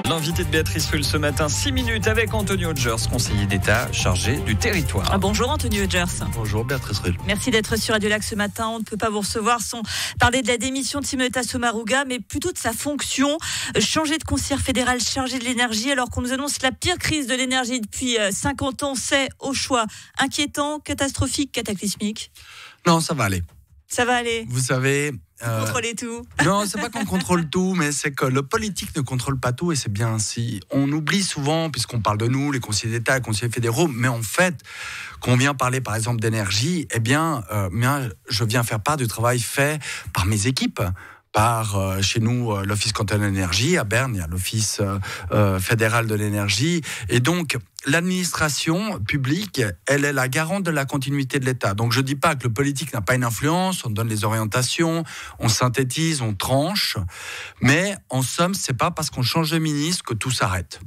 L'invité de Béatrice Rulle ce matin, 6 minutes avec Anthony Hodgers, conseiller d'État chargé du territoire. Bonjour Anthony Hodgers. Bonjour Béatrice Rulle. Merci d'être sur Radio Lac ce matin. On ne peut pas vous recevoir sans parler de la démission de Simonetta Sommaruga, mais plutôt de sa fonction. Changer de conseillère fédérale chargée de l'énergie, alors qu'on nous annonce la pire crise de l'énergie depuis 50 ans. C'est au choix inquiétant, catastrophique, cataclysmique? Non, ça va aller. Ça va aller. Vous savez... Contrôler tout. Non, c'est pas qu'on contrôle tout, mais c'est que le politique ne contrôle pas tout, et c'est bien ainsi. On oublie souvent, puisqu'on parle de nous, les conseillers d'État, les conseillers fédéraux, mais en fait, quand on vient parler par exemple d'énergie, eh bien, je viens faire part du travail fait par mes équipes. Par chez nous l'Office cantonal de l'énergie, à Berne, il y a l'Office fédéral de l'énergie. Et donc, l'administration publique, elle est la garante de la continuité de l'État. Donc, je ne dis pas que le politique n'a pas une influence, on donne les orientations, on synthétise, on tranche. Mais en somme, ce n'est pas parce qu'on change de ministre que tout s'arrête.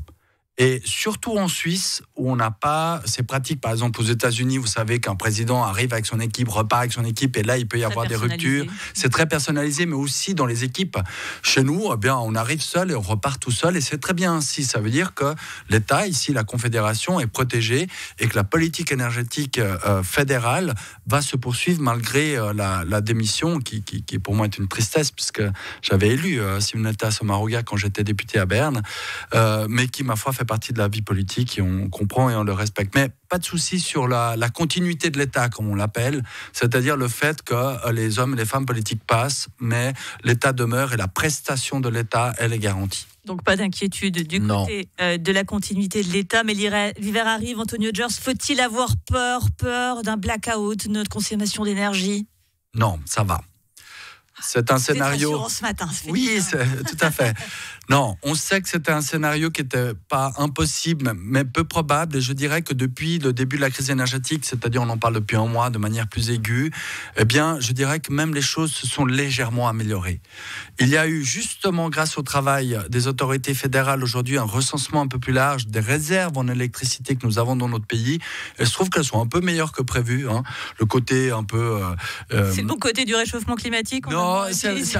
Et surtout en Suisse, où on n'a pas ces pratiques. Par exemple, aux États-Unis, vous savez qu'un président arrive avec son équipe, repart avec son équipe, et là, il peut y avoir des ruptures. C'est très personnalisé, mais aussi dans les équipes. Chez nous, eh bien, on arrive seul et on repart tout seul, et c'est très bien ainsi. Ça veut dire que l'État, ici, la Confédération, est protégée et que la politique énergétique fédérale va se poursuivre malgré la démission, qui pour moi est une tristesse, puisque j'avais élu Simonetta Sommaruga quand j'étais député à Berne, mais qui, ma foi, fait partie de la vie politique, et on comprend et on le respecte. Mais pas de souci sur la continuité de l'État, comme on l'appelle, c'est-à-dire le fait que les hommes et les femmes politiques passent, mais l'État demeure et la prestation de l'État, elle est garantie. Donc pas d'inquiétude du côté de la continuité de l'État, mais l'hiver arrive. Anthony Hodgers, faut-il avoir peur d'un blackout de notre consommation d'énergie? Non, ça va. C'est un scénario. Rassurant ce matin. Oui, tout à fait. Non, on sait que c'était un scénario qui n'était pas impossible, mais peu probable. Et je dirais que depuis le début de la crise énergétique, c'est-à-dire on en parle depuis un mois de manière plus aiguë, eh bien, je dirais que même les choses se sont légèrement améliorées. Il y a eu justement, grâce au travail des autorités fédérales aujourd'hui, un recensement un peu plus large des réserves en électricité que nous avons dans notre pays. Et je trouve qu'elles sont un peu meilleures que prévu. Hein. Le côté un peu... C'est le bon côté du réchauffement climatique? Non,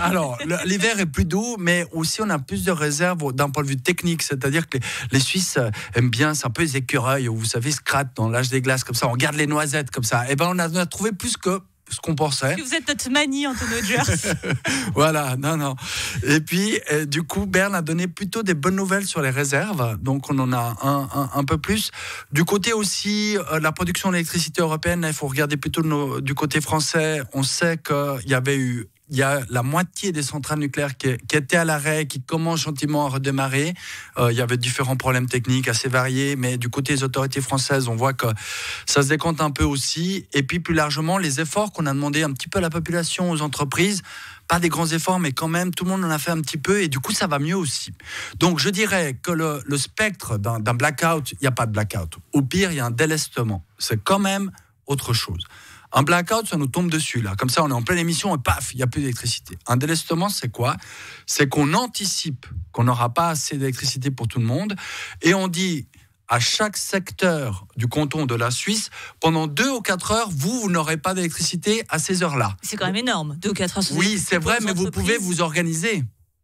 alors, l'hiver est plus doux, mais aussi on a plus de réserves d'un point de vue technique, c'est-à-dire que les Suisses aiment bien, c'est un peu les écureuils, où vous savez, se grattent dans l'âge des glaces, comme ça, on garde les noisettes, comme ça. Et ben, on a trouvé plus que ce qu'on pensait. Vous êtes notre manie, Anthony Hodgers. Voilà, non. Et puis, du coup, Berne a donné plutôt des bonnes nouvelles sur les réserves, donc on en a un peu plus. Du côté aussi, la production d'électricité européenne, il faut regarder plutôt du côté français. On sait il y a la moitié des centrales nucléaires qui étaient à l'arrêt, qui commencent gentiment à redémarrer. Il y avait différents problèmes techniques assez variés, mais du côté des autorités françaises, on voit que ça se décompte un peu aussi. Et puis plus largement, les efforts qu'on a demandé un petit peu à la population, aux entreprises, pas des grands efforts, mais quand même, tout le monde en a fait un petit peu, et du coup, ça va mieux aussi. Donc, je dirais que le spectre d'un blackout, il n'y a pas de blackout. Au pire, il y a un délestement. C'est quand même autre chose. Un blackout, ça nous tombe dessus, là. Comme ça, on est en pleine émission et paf, il n'y a plus d'électricité. Un délestement, c'est quoi? C'est qu'on anticipe qu'on n'aura pas assez d'électricité pour tout le monde, et on dit à chaque secteur du canton de la Suisse, pendant 2 ou 4 heures, vous n'aurez pas d'électricité à ces heures-là. C'est quand même énorme, 2 ou 4 heures. Oui, c'est vrai, mais vous pouvez vous organiser.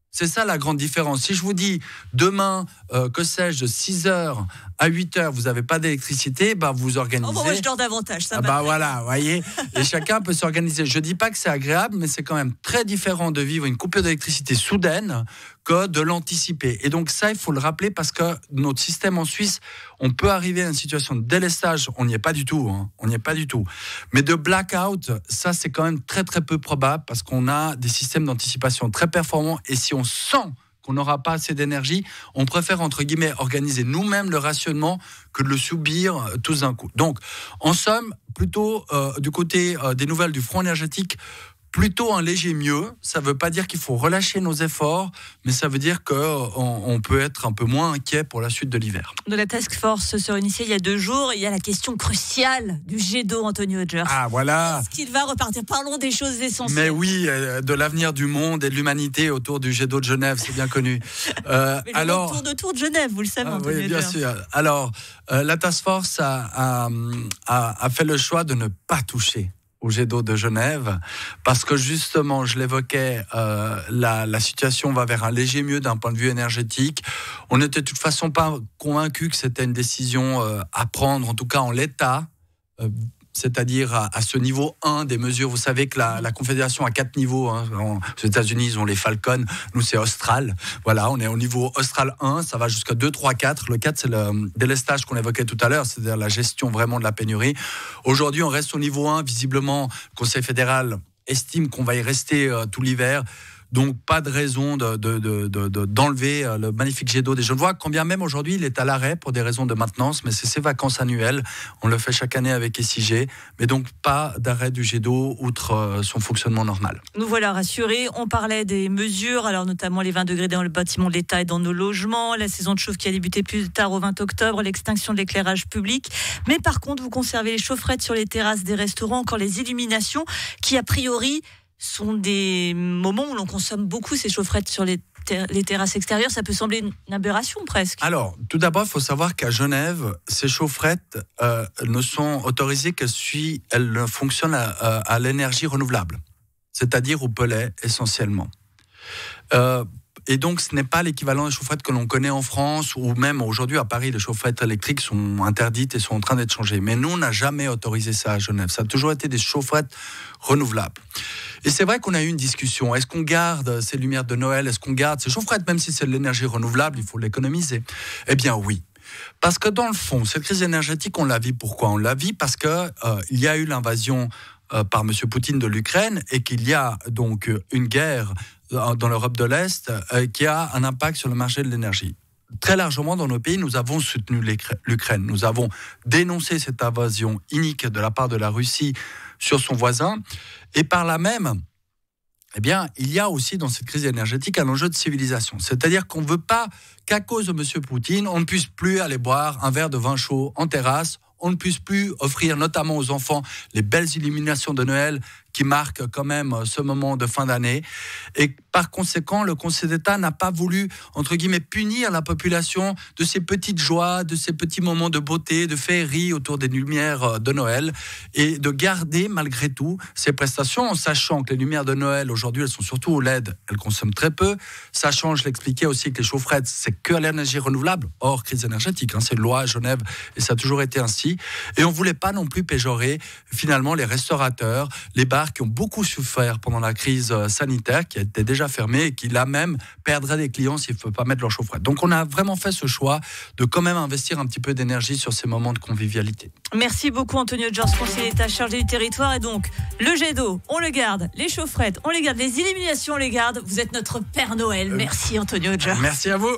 C'est ça la grande différence. Si je vous dis demain, que sais-je, de 6h à 8h, vous n'avez pas d'électricité, bah vous organisez. Moi, je dors davantage. Ça voilà, vous voyez. Et chacun peut s'organiser. Je ne dis pas que c'est agréable, mais c'est quand même très différent de vivre une coupure d'électricité soudaine que de l'anticiper. Et donc ça, il faut le rappeler, parce que notre système en Suisse, on peut arriver à une situation de délestage. On n'y est pas du tout. On n'y est pas du tout. Mais de blackout, ça, c'est quand même très, très peu probable, parce qu'on a des systèmes d'anticipation très performants. Et si on sent qu'on n'aura pas assez d'énergie, on préfère, entre guillemets, organiser nous-mêmes le rationnement que de le subir tout d'un coup. Donc, en somme, plutôt du côté des nouvelles du front énergétique, plutôt un léger mieux. Ça ne veut pas dire qu'il faut relâcher nos efforts, mais ça veut dire qu'on peut être un peu moins inquiet pour la suite de l'hiver. De la task force se réunissait il y a 2 jours. Il y a la question cruciale du jet d'eau, Anthony Hodgers. Ah, voilà. Est-ce qu'il va repartir? Parlons des choses essentielles. Mais oui, de l'avenir du monde et de l'humanité autour du jet d'eau de Genève, c'est bien connu. Mais alors, tour de Genève, vous le savez, Anthony Oui, bien Hodgers. sûr. Alors, la task force a fait le choix de ne pas toucher au jet d'eau de Genève, parce que justement, je l'évoquais, la situation va vers un léger mieux d'un point de vue énergétique. On n'était de toute façon pas convaincu que c'était une décision à prendre, en tout cas en l'état, c'est-à-dire à ce niveau 1 des mesures. Vous savez que la Confédération a 4 niveaux. Aux États-Unis, ils ont les Falcon. Nous, c'est Austral. Voilà, on est au niveau Austral 1. Ça va jusqu'à 2, 3, 4. Le 4, c'est le délestage qu'on évoquait tout à l'heure, c'est-à-dire la gestion vraiment de la pénurie. Aujourd'hui, on reste au niveau 1. Visiblement, le Conseil fédéral estime qu'on va y rester tout l'hiver. Donc, pas de raison d'enlever le magnifique jet d'eau des Genevois. Quand bien même aujourd'hui, il est à l'arrêt pour des raisons de maintenance, mais c'est ses vacances annuelles. On le fait chaque année avec SIG, mais donc pas d'arrêt du jet d'eau outre son fonctionnement normal. Nous voilà rassurés. On parlait des mesures, alors notamment les 20 degrés dans le bâtiment de l'État et dans nos logements, la saison de chauffe qui a débuté plus tard au 20 octobre, l'extinction de l'éclairage public. Mais par contre, vous conservez les chaufferettes sur les terrasses des restaurants, encore les illuminations qui, a priori, sont des moments où l'on consomme beaucoup ces chaufferettes sur les terrasses extérieures. Ça peut sembler une aberration presque. Alors, tout d'abord, il faut savoir qu'à Genève, ces chaufferettes ne sont autorisées que si elles fonctionnent à l'énergie renouvelable, c'est-à-dire au pellet essentiellement. Et donc, ce n'est pas l'équivalent des chaufferettes que l'on connaît en France, ou même aujourd'hui à Paris, les chaufferettes électriques sont interdites et sont en train d'être changées. Mais nous, on n'a jamais autorisé ça à Genève. Ça a toujours été des chaufferettes renouvelables. Et c'est vrai qu'on a eu une discussion. Est-ce qu'on garde ces lumières de Noël? Est-ce qu'on garde ces chaufferettes? Même si c'est de l'énergie renouvelable, il faut l'économiser. Eh bien oui. Parce que dans le fond, cette crise énergétique, on la vit pourquoi? On la vit parce qu'il y a eu l'invasion par M. Poutine de l'Ukraine et qu'il y a donc une guerre dans l'Europe de l'Est qui a un impact sur le marché de l'énergie. Très largement dans nos pays, nous avons soutenu l'Ukraine. Nous avons dénoncé cette invasion inique de la part de la Russie sur son voisin. Et par là même, eh bien, il y a aussi dans cette crise énergétique un enjeu de civilisation. C'est-à-dire qu'on ne veut pas qu'à cause de M. Poutine, on ne puisse plus aller boire un verre de vin chaud en terrasse, on ne puisse plus offrir notamment aux enfants les belles illuminations de Noël qui marquent quand même ce moment de fin d'année. Et par conséquent, le Conseil d'État n'a pas voulu, entre guillemets, punir la population de ces petites joies, de ces petits moments de beauté, de féerie autour des lumières de Noël, et de garder malgré tout ces prestations, en sachant que les lumières de Noël, aujourd'hui, elles sont surtout au LED, elles consomment très peu, sachant, je l'expliquais aussi, que les chaufferettes, c'est que à l'énergie renouvelable, hors crise énergétique, c'est une loi à Genève, et ça a toujours été ainsi. Et on ne voulait pas non plus péjorer, finalement, les restaurateurs, les bars qui ont beaucoup souffert pendant la crise sanitaire, qui était déjà fermée et qui, là même, perdraient des clients s'ils ne peuvent pas mettre leur chaufferette. Donc, on a vraiment fait ce choix de quand même investir un petit peu d'énergie sur ces moments de convivialité. Merci beaucoup, Antonio Georges, conseiller d'État chargé du territoire. Et donc, le jet d'eau, on le garde, les chaufferettes, on les garde, les illuminations, on les garde. Vous êtes notre Père Noël. Merci, Antonio Georges. Merci à vous.